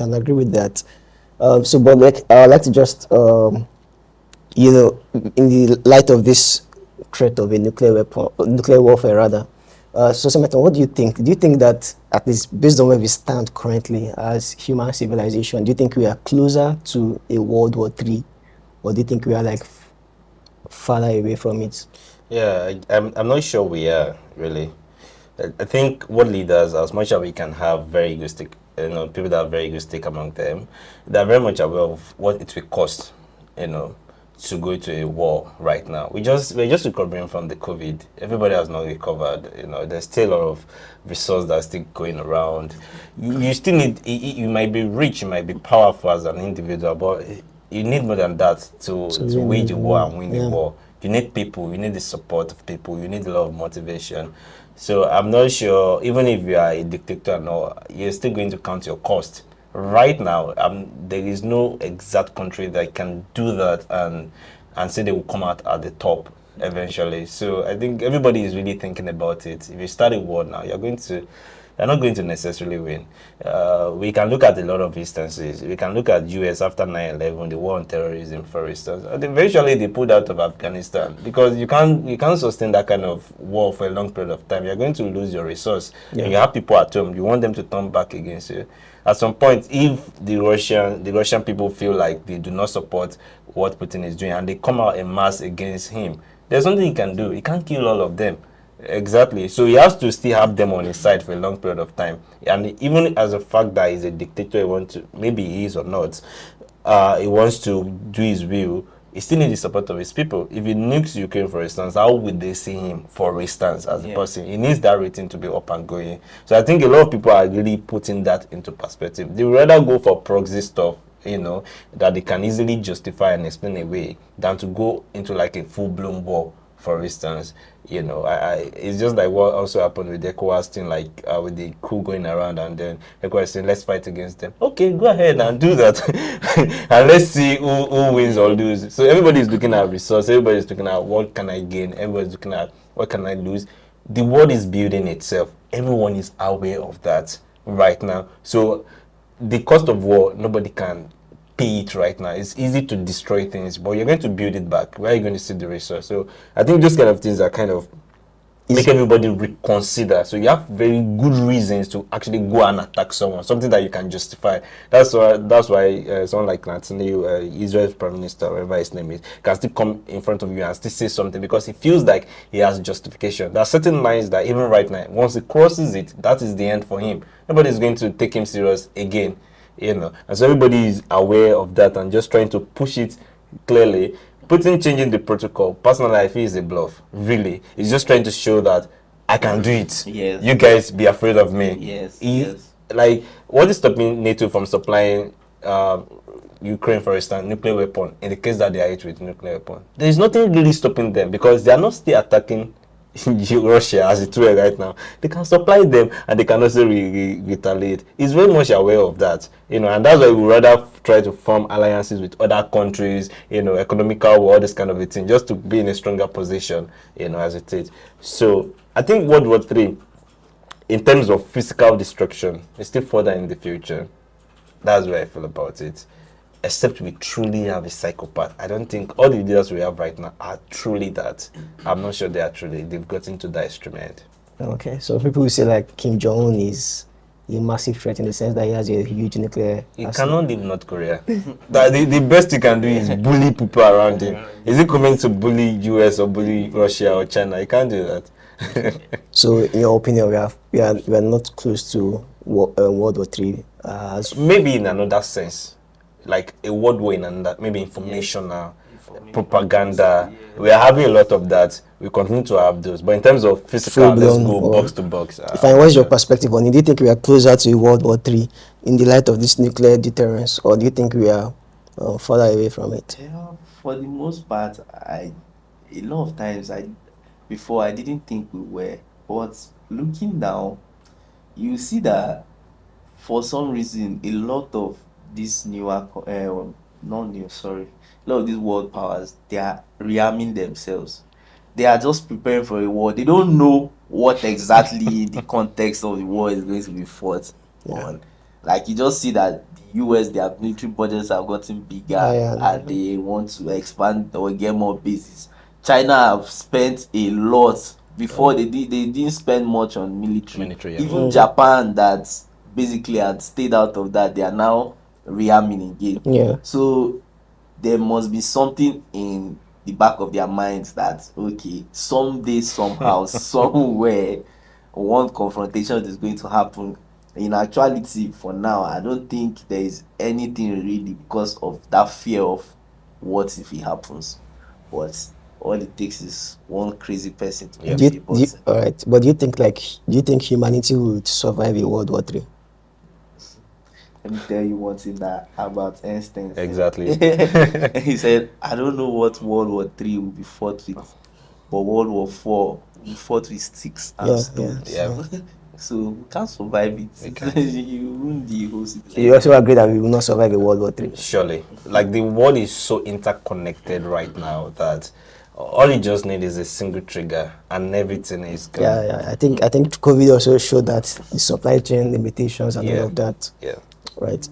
can agree with that. But like, I'd like to just, in the light of this threat of a nuclear weapon, nuclear warfare rather, so Samantha, what do you think? Do you think that, at least based on where we stand currently as human civilization, do you think we are closer to a World War III, or do you think we are like farther away from it? Yeah, I'm not sure we are really. I think what leaders, as much as we can have very good stake, people that are very good stake among them, they're very much aware of what it will cost, you know, to go to a war right now. We're just recovering from the COVID. Everybody has not recovered. There's still a lot of resource that's still going around. You still need. You might be rich, you might be powerful as an individual, but you need more than that to wage a war and win the war. You need people. You need the support of people. You need a lot of motivation. So I'm not sure, even if you are a dictator and all, you're still going to count your cost. Right now, there is no exact country that can do that and say they will come out at the top eventually. So I think everybody is really thinking about it. If you start a war now, you're not going to necessarily win. We can look at a lot of instances. We can look at US after 9/11, the war on terrorism, for instance. And eventually they pulled out of Afghanistan because you can't sustain that kind of war for a long period of time. You're going to lose your resource. Yeah. You have people at home. You want them to turn back against you. At some point, if the Russian people feel like they do not support what Putin is doing and they come out en masse against him, there's nothing he can do. He can't kill all of them. Exactly. So he has to still have them on his side for a long period of time. And even as a fact that he's a dictator, maybe he is or not, he wants to do his will, he still needs the support of his people. If he nukes Ukraine, for instance, how would they see him, for instance, as a person? He needs that rating to be up and going. So I think a lot of people are really putting that into perspective. They would rather go for proxy stuff, that they can easily justify and explain away than to go into like a full-blown war, for instance. It's just like what also happened with ECOWAS thing, like with the coup going around, and then ECOWAS saying, let's fight against them. Okay, go ahead and do that. And let's see who wins or loses. So everybody's looking at resource, everybody's looking at what can I gain, everybody's looking at what can I lose. The world is building itself. Everyone is aware of that right now. So the cost of war, nobody can pay it right now. It's easy to destroy things, but you're going to build it back. Where are you going to see the resource? So I think those kind of things are kind of make everybody reconsider. So you have very good reasons to actually go and attack someone, something that you can justify. That's why someone like Netanyahu, Israel's prime minister, whatever his name is, can still come in front of you and still say something because he feels like he has justification. There are certain lines that even right now, once he crosses it, that is the end for him. Nobody's going to take him serious again. And so everybody is aware of that and just trying to push it clearly. Putin changing the protocol, personally, I feel is a bluff. Really, he's just trying to show that I can do it. Yes. You guys be afraid of me. Yes. Like, what is stopping NATO from supplying Ukraine, for instance, nuclear weapon in the case that they are hit with nuclear weapon? There is nothing really stopping them because they are not still attacking Russia as it were right now. They can supply them and they can also retaliate. He's very much aware of that, and that's why we would rather try to form alliances with other countries, economical or all this kind of a thing, just to be in a stronger position, as it is. So I think World War III, in terms of physical destruction, is still further in the future. That's where I feel about it. Except we truly have a psychopath. I don't think all the leaders we have right now are truly that. I'm not sure they are truly. They've gotten to that extreme end. Okay, so people will say like Kim Jong-un is a massive threat in the sense that he has a huge nuclear He cannot leave North Korea. the best he can do is bully people around him. Is he coming to bully US or bully Russia or China? He can't do that. So in your opinion, we are not close to World War III? Maybe in another sense. Like a world war in another, maybe informational, propaganda. We are having a lot of that. We continue to have those. But in terms of physical, let's go box to box. What's your perspective on it? Do you think we are closer to World War III in the light of this nuclear deterrence, or do you think we are further away from it? Yeah, for the most part, a lot of times before I didn't think we were, but looking now, you see that for some reason a lot of these newer, not new, sorry, a lot of these world powers, they are rearming themselves. They are just preparing for a war. They don't know what exactly the context of the war is going to be fought on. Like, you just see that the US, their military budgets have gotten bigger, and they want to expand or get more bases. China have spent a lot before. They didn't spend much on military. Even Japan, that basically had stayed out of that, they are now rearming again. Yeah. So there must be something in the back of their minds that, okay, someday, somehow, somewhere, one confrontation is going to happen. In actuality, for now, I don't think there is anything really, because of that fear of what if it happens. But all it takes is one crazy person to Do you, all right, but do you think humanity would survive a World War III? Let me tell you one thing that about Einstein said. Exactly. He said, I don't know what World War III will be fought with, but World War IV will be fought with sticks and stones. Yeah. So we can't survive it. You ruin the whole situation. You also agree that we will not survive a World War III? Surely. Like, the world is so interconnected right now that all you just need is a single trigger and everything is gone. Yeah. I think COVID also showed that the supply chain limitations and all of that. Yeah. Right.